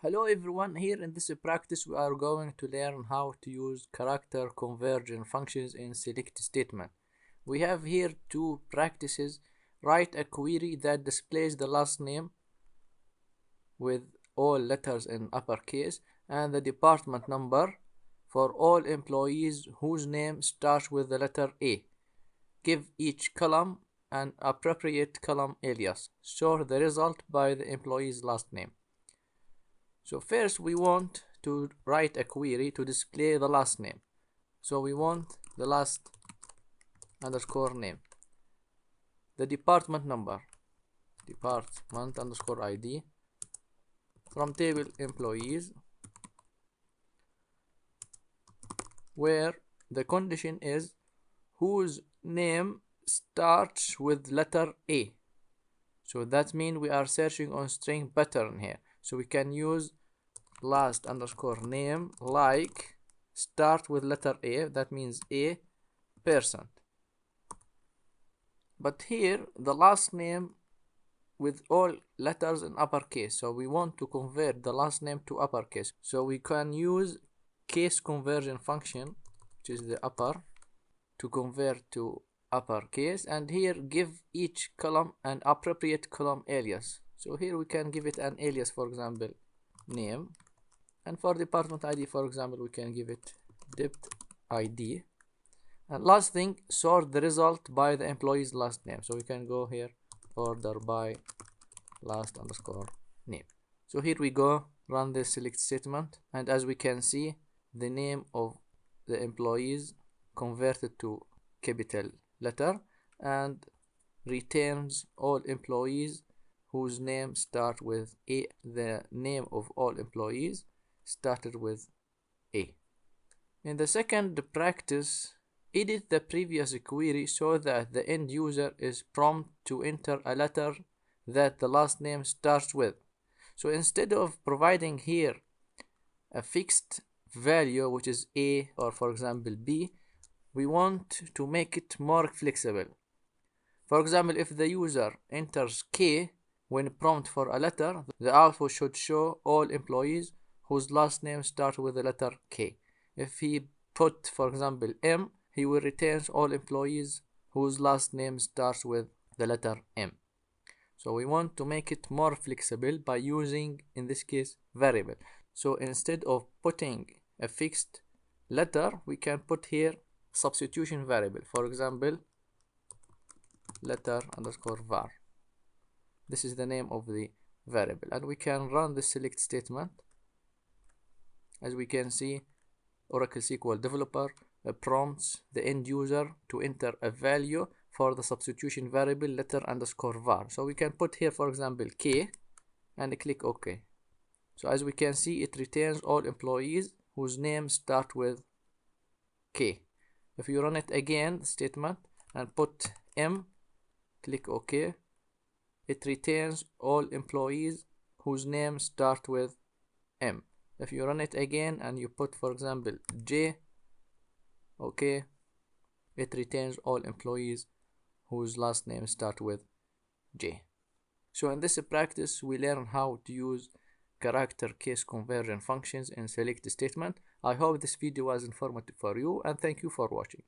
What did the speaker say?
Hello everyone, here in this practice we are going to learn how to use character conversion functions in select statement. We have here two practices. Write a query that displays the last name with all letters in uppercase and the department number for all employees whose name starts with the letter A. Give each column an appropriate column alias. Sort the result by the employee's last name. So first we want to write a query to display the last name. So we want the last underscore name, the department number, department underscore ID from table employees, where the condition is whose name starts with letter A. So that means we are searching on string pattern here. So we can use last underscore name like start with letter A, that means A percent. But here the last name with all letters in uppercase, so we want to convert the last name to uppercase. So we can use case conversion function, which is the upper, to convert to uppercase, and here give each column an appropriate column alias. So here we can give it an alias, for example name, and for department ID, for example, we can give it dept ID. And last thing, sort the result by the employee's last name. So we can go here, order by last underscore name. So here we go, run this select statement, and as we can see, the name of the employees converted to capital letter and returns all employees whose name start with A. The name of all employees started with A. In the second practice, edit the previous query so that the end user is prompted to enter a letter that the last name starts with. So instead of providing here a fixed value, which is A or for example B, we want to make it more flexible. For example, if the user enters K when prompted for a letter, the output should show all employees whose last name starts with the letter K. If he put, for example, M, he will return all employees whose last name starts with the letter M. So we want to make it more flexible by using, in this case, variable. So instead of putting a fixed letter, we can put here substitution variable. For example, letter underscore var. This is the name of the variable, and we can run the select statement. As we can see, Oracle SQL developer prompts the end user to enter a value for the substitution variable letter underscore var. So we can put here, for example, K, and click OK. So as we can see, it returns all employees whose names start with K. If you run it again, the statement, and put M, click OK, it returns all employees whose names start with M. If you run it again and you put, for example, J, OK, it returns all employees whose last name start with J. So in this practice, we learn how to use character case conversion functions in select statement. I hope this video was informative for you, and thank you for watching.